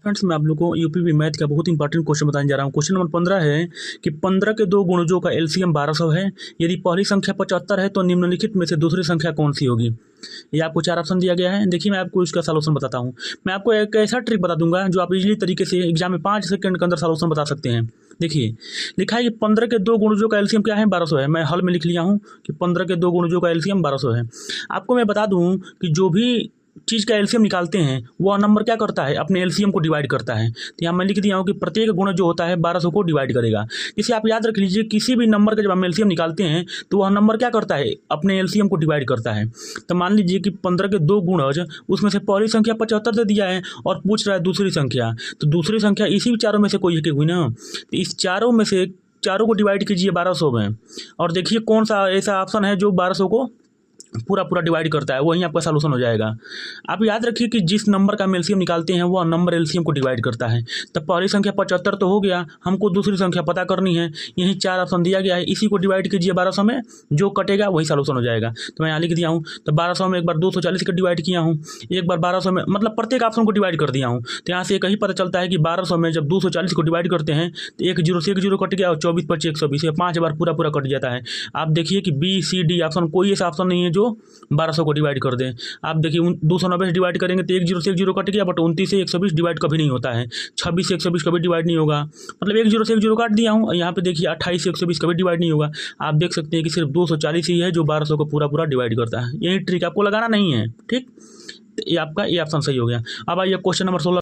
Friends, मैं आप लोगों को यूपीवी मैथ का बहुत इंपॉर्टेंट क्वेश्चन बताने जा रहा हूँ। क्वेश्चन नंबर 15 है कि 15 के दो गुणजों का एलसीएम 1200 है। यदि पहली संख्या 75 है तो निम्नलिखित में से दूसरी संख्या कौन सी होगी। ये आपको 4 ऑप्शन दिया गया है। देखिए, मैं आपको इसका सॉल्यूशन बताता हूँ। मैं आपको एक ऐसा ट्रिक बता दूंगा जो आप इजीली तरीके से एग्जाम में 5 सेकंड के अंदर सॉल्यूशन बता सकते हैं। देखिए, लिखा है कि 15 के दो गुणजों का एलसीएम क्या है, 1200 है। मैं हल में लिख लिया हूँ कि 15 के दो गुणजों का एलसीएम 1200 है। आपको मैं बता दूँ कि जो भी चीज़ का एलसीएम निकालते हैं वह नंबर क्या करता है, अपने एलसीएम को डिवाइड करता है। तो यहाँ मैं लिख दिया हूँ कि प्रत्येक गुण जो होता है 1200 को डिवाइड करेगा। इसे आप याद रख लीजिए, किसी भी नंबर का जब हम एलसीएम निकालते हैं तो वह नंबर क्या करता है, अपने एलसीएम को डिवाइड करता है। तो मान लीजिए कि 15 के दो गुणज, उसमें से पहली संख्या 75 दे दिया है और पूछ रहा है दूसरी संख्या। तो दूसरी संख्या इसी चारों में से कोई एक हुई ना। तो इस चारों में से चारों को डिवाइड कीजिए 1200 में, और देखिए कौन सा ऐसा ऑप्शन है जो 1200 को पूरा पूरा डिवाइड करता है, वहीं आपका सॉल्यूशन हो जाएगा। आप याद रखिए कि जिस नंबर का हम एलसीएम निकालते हैं वह नंबर एलसीएम को डिवाइड करता है। तब पहली संख्या 75 तो हो गया, हमको दूसरी संख्या पता करनी है। यही 4 ऑप्शन दिया गया है, इसी को डिवाइड कीजिए 1200 में, जो कटेगा वही सॉल्यूशन हो जाएगा। तो मैं यहाँ लिख दिया हूँ। तो 1200 में एक बार 240 का डिवाइड किया हूँ, एक बार 1200 में, मतलब प्रत्येक ऑप्शन को डिवाइड कर दिया हूँ। तो यहाँ से एक ही पता चलता है कि 1200 में जब 240 को डिवाइड करते हैं तो एक जीरो से एक जीरो कट गया और 24 × 5 = 120, 5 बार पूरा पूरा कट जाता है। आप देखिए कि बी सी डी ऑप्शन कोई ऐसा ऑप्शन नहीं है जो 1200 को डिवाइड कर दें। आप देखिए 290 से डिवाइड करेंगे तो एक जीरो से एक जीरो कट गया, बट 29 से 120 डिवाइड कभी नहीं होता है। 26 से 120 कभी डिवाइड नहीं होगा, मतलब एक जीरो से एक जीरो काट दिया हूँ। यहाँ पे देखिए 28 से 120 कभी डिवाइड नहीं होगा। आप देख सकते हैं कि सिर्फ 240 ही है जो 1200 को पूरा पूरा डिवाइड करता है। यही ट्रिक आपको लगाना नहीं है, ठीक। ये आपका ये ऑप्शन सही हो गया। अब आइए क्वेश्चन नंबर 16।